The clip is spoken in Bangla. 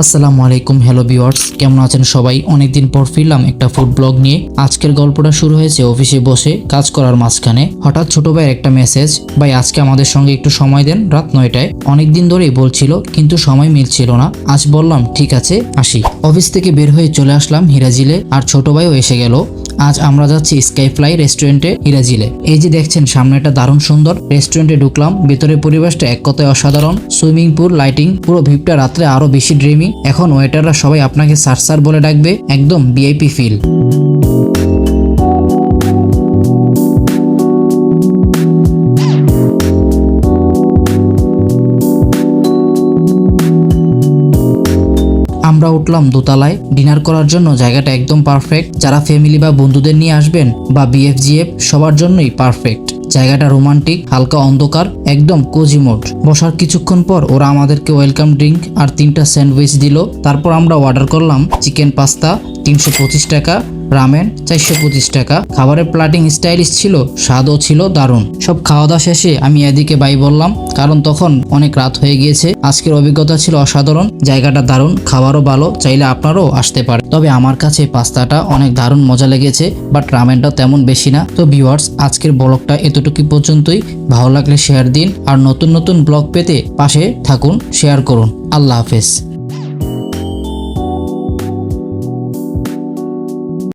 আসসালামু আলাইকুম, হ্যালো ভিউয়ার্স, কেমন আছেন সবাই? অনেকদিন পর ফিরলাম একটা ফুড ব্লগ নিয়ে। আজকের গল্পটা শুরু হয়েছে অফিসে বসে কাজ করার মাঝখানে। হঠাৎ ছোট ভাইয়ের একটা মেসেজ, ভাই আজকে আমাদের সঙ্গে একটু সময় দেন রাত 9টায়। অনেকদিন ধরেই বলছিল কিন্তু সময় মিলছিল না। আজ বললাম ঠিক আছে আসি। অফিস থেকে বের হয়ে চলে আসলাম হিরাজিলে, আর ছোট ভাইও এসে গেল। আজ আমরা যাচ্ছি স্কাইফ্লাই রেস্টুরেন্টে হিরাজিলে। এই যে দেখছেন সামনে একটা দারুণ সুন্দর রেস্টুরেন্টে ঢুকলাম। ভেতরের পরিবেশটা এক কথায় অসাধারণ। সুইমিং পুল, লাইটিং, পুরো ভিউটা রাত্রে আরো বেশি ড্রিমি। এখন ওয়েটাররা সবাই আপনাকে স্যার বলে ডাকবে, একদম ভিআইপি ফিল। আমরা উঠলাম দোতলায় ডিনার করার জন্য। জায়গাটা একদম পারফেক্ট। যারা ফ্যামিলি বা বন্ধুদের নিয়ে আসবেন বা বিএফজিএফ সবার জন্যই পারফেক্ট। জায়গাটা রোমান্টিক, হালকা অন্ধকার, একদম কোজি মোড। বসার কিছুক্ষণ পর ওরা আমাদেরকে ওয়েলকাম ড্রিঙ্ক আর 3টা স্যান্ডউইচ দিল। তারপর আমরা অর্ডার করলাম চিকেন পাস্তা 325 টাকা, রামেন 425 টাকা। খাবারের প্লেটিং স্টাইলিশ ছিল, স্বাদও ছিল দারুণ। সব খাওয়া দাওয়া শেষে আমি এদিকে বাই বললাম, কারণ তখন অনেক রাত হয়ে গিয়েছে। আজকের অভিজ্ঞতা ছিল অসাধারণ, জায়গাটা দারুণ, খাবারও ভালো, চাইলে আপনারাও আসতে পারেন। তবে আমার কাছে পাস্তাটা অনেক দারুণ মজা লেগেছে, বাট রামেনটা তেমন বেশি না। তো ভিউয়ার্স, আজকের ব্লগটা এতটুকু পর্যন্তই। ভালো লাগলে শেয়ার দিন, আর নতুন নতুন ব্লগ পেতে পাশে থাকুন, শেয়ার করুন। আল্লাহ হাফেজ।